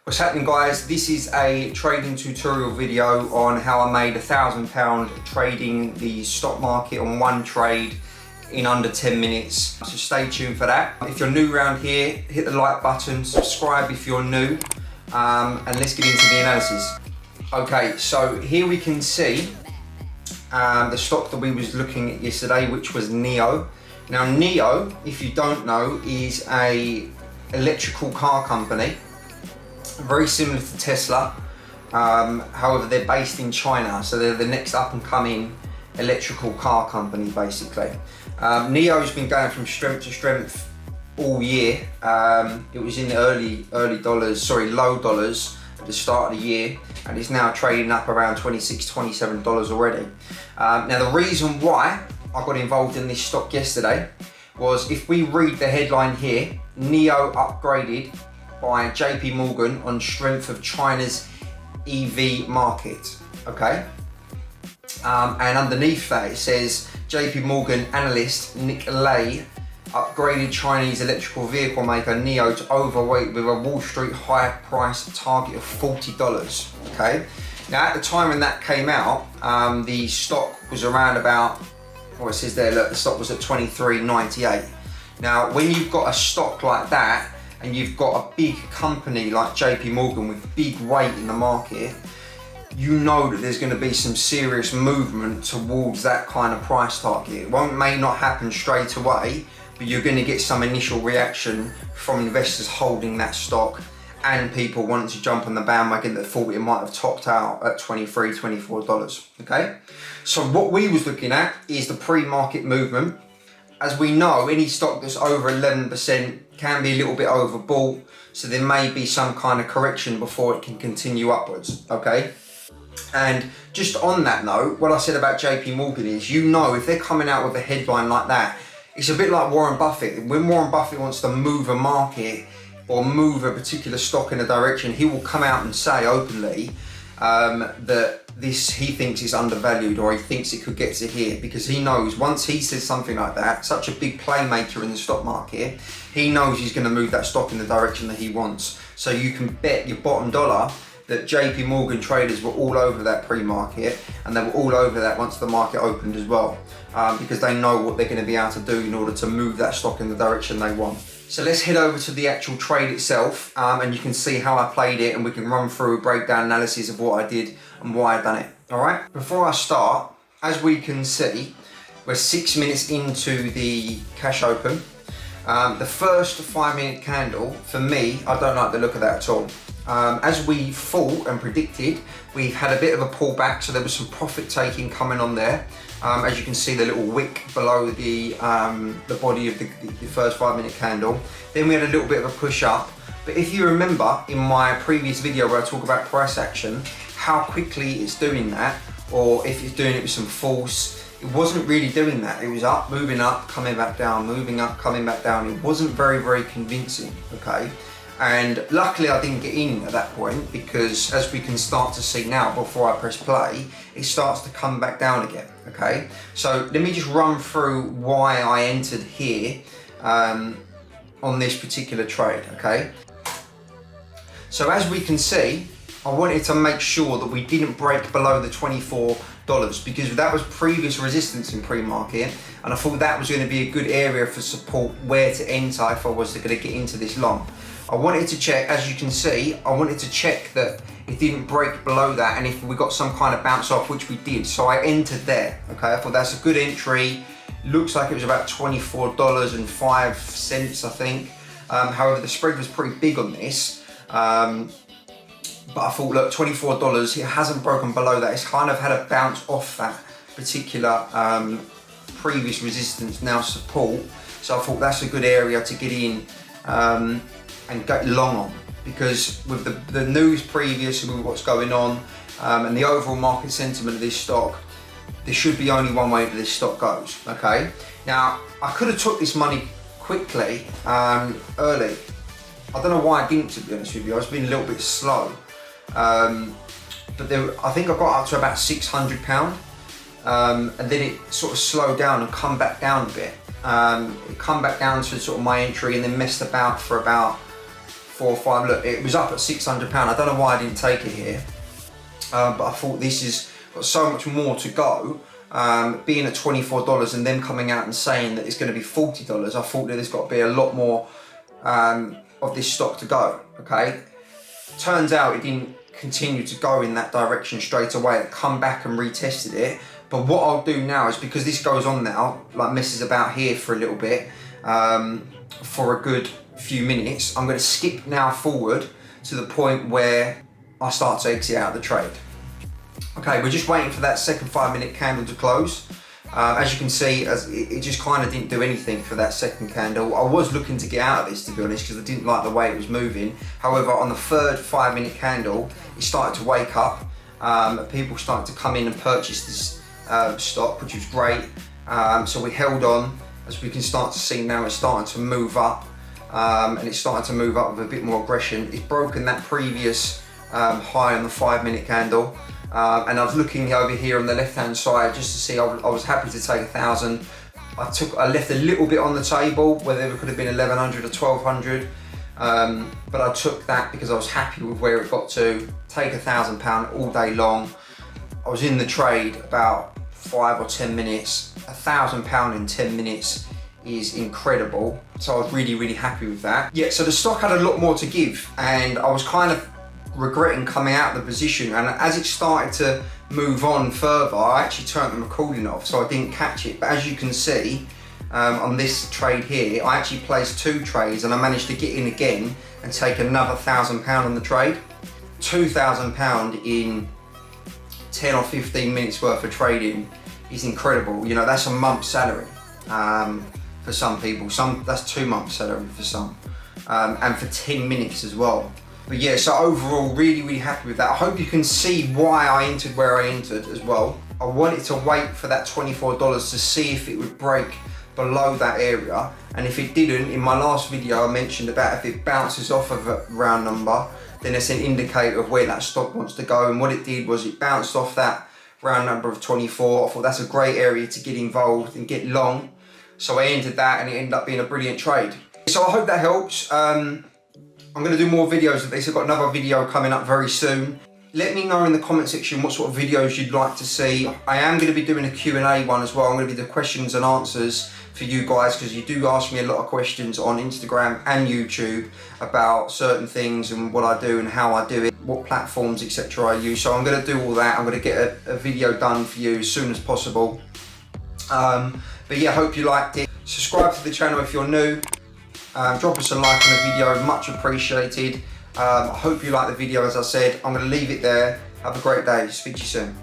What's happening, guys? This is a trading tutorial video on how I made £1,000 trading the stock market on one trade in under 10 minutes. So stay tuned for that. If you're new around here, hit the like button, subscribe if you're new, and let's get into the analysis. Okay, so here we can see the stock that we was looking at yesterday, which was NIO. Now NIO, if you don't know, is a electrical car company, very similar to Tesla. However, they're based in China, so they're the next up and coming electrical car company, basically. NIO's been going from strength to strength all year. It was in the low dollars at the start of the year, and it's now trading up around $26, $27 already. Now the reason why I got involved in this stock yesterday was, if we read the headline here, NIO upgraded by JP Morgan on strength of China's EV market, okay? And underneath that it says, JP Morgan analyst Nick Lay upgraded Chinese electrical vehicle maker NIO to overweight with a Wall Street high price target of $40, okay? Now at the time when that came out, the stock was around about, well, it says there, look, the stock was at $23.98. Now when you've got a stock like that, and you've got a big company like JP Morgan with big weight in the market, you know that there's going to be some serious movement towards that kind of price target. It may not happen straight away, but you're going to get some initial reaction from investors holding that stock and people wanting to jump on the bandwagon that thought it might have topped out at $23, $24, okay? So what we was looking at is the pre-market movement. As we know, any stock that's over 11% can be a little bit overbought, so there may be some kind of correction before it can continue upwards, okay? And just on that note, what I said about JP Morgan is, you know, if they're coming out with a headline like that, it's a bit like Warren Buffett. When Warren Buffett wants to move a market or move a particular stock in a direction, he will come out and say openly that he thinks it's undervalued, or he thinks it could get to here, because he knows once he says something like that, such a big playmaker in the stock market, he knows he's going to move that stock in the direction that he wants. So you can bet your bottom dollar that JP Morgan traders were all over that pre-market, and they were all over that once the market opened as well, because they know what they're going to be able to do in order to move that stock in the direction they want. So let's head over to the actual trade itself, and you can see how I played it, and we can run through a breakdown analysis of what I did and why I done it. All right, before I start, as we can see, we're 6 minutes into the cash open. The first 5-minute candle, for me, I don't like the look of that at all. As we thought and predicted, we've had a bit of a pullback, so there was some profit taking coming on there. As you can see, the little wick below the body of the first 5-minute candle. Then we had a little bit of a push up. But if you remember in my previous video where I talk about price action, how quickly it's doing that, or if it's doing it with some force, it wasn't really doing that. It was up, moving up, coming back down, moving up, coming back down. It wasn't very, very convincing, okay? And luckily I didn't get in at that point, because as we can start to see now before I press play, it starts to come back down again, okay? So let me just run through why I entered here on this particular trade, okay? So as we can see, I wanted to make sure that we didn't break below the $24, because that was previous resistance in pre-market, and I thought that was going to be a good area for support where to enter if I was going to get into this long. I wanted to check, as you can see, I wanted to check that it didn't break below that, and if we got some kind of bounce off, which we did. So I entered there, okay? I thought that's a good entry. Looks like it was about $24.05, I think. However, the spread was pretty big on this. But I thought, look, $24, it hasn't broken below that. It's kind of had a bounce off that particular previous resistance, now support. So I thought that's a good area to get in and get long on, because with the news previous with what's going on and the overall market sentiment of this stock, there should be only one way that this stock goes, okay? Now, I could have took this money quickly, early. I don't know why I didn't, to be honest with you. I was being a little bit slow. But I think I got up to about £600, and then it sort of slowed down and come back down a bit. It come back down to sort of my entry, and then messed about for about 4 or 5. Look, it was up at £600. I don't know why I didn't take it here, but I thought this has got so much more to go. Being at $24 and them coming out and saying that it's going to be $40, I thought that there's got to be a lot more of this stock to go. Okay, turns out it didn't continue to go in that direction straight away. It come back and retested it. But what I'll do now is, because this goes on now, like messes about here for a little bit, for a good few minutes, I'm going to skip now forward to the point where I start to exit out of the trade. Okay, we're just waiting for that second 5-minute candle to close. As you can see, it just kind of didn't do anything for that second candle. I was looking to get out of this, to be honest, because I didn't like the way it was moving. However, on the third 5-minute candle, it started to wake up. People started to come in and purchase this stock, which was great. So we held on. As we can start to see now, it's starting to move up, and it's starting to move up with a bit more aggression. It's broken that previous high on the 5-minute candle. And I was looking over here on the left-hand side just to see. I was happy to take 1,000. I left a little bit on the table where there could have been 1,100 or 1,200, but I took that because I was happy with where it got to. Take £1,000 all day long. I was in the trade about 5 or 10 minutes. £1,000 in 10 minutes is incredible. So I was really, really happy with that. Yeah, so the stock had a lot more to give, and I was kind of regretting coming out of the position, and as it started to move on further, I actually turned the recording off, so I didn't catch it. But as you can see on this trade here, I actually placed 2 trades, and I managed to get in again and take another £1,000 on the trade. £2,000 in 10 or 15 minutes worth of trading is incredible. You know, that's a month's salary for some people. That's 2 months' salary for some, and for 10 minutes as well. But yeah, so overall, really, really happy with that. I hope you can see why I entered where I entered as well. I wanted to wait for that $24 to see if it would break below that area. And if it didn't, in my last video, I mentioned about if it bounces off of a round number, then it's an indicator of where that stock wants to go. And what it did was it bounced off that round number of 24. I thought that's a great area to get involved and get long. So I entered that, and it ended up being a brilliant trade. So I hope that helps. I'm going to do more videos of this. I've got another video coming up very soon. Let me know in the comment section what sort of videos you'd like to see. I am going to be doing a Q&A one as well. I'm going to be the questions and answers for you guys, because you do ask me a lot of questions on Instagram and YouTube about certain things and what I do and how I do it, what platforms, etc. I use. So I'm going to do all that. I'm going to get a video done for you as soon as possible. But yeah, I hope you liked it. Subscribe to the channel if you're new. Drop us a like on the video, much appreciated. I hope you like the video. As I said, I'm going to leave it there. Have a great day. Speak to you soon.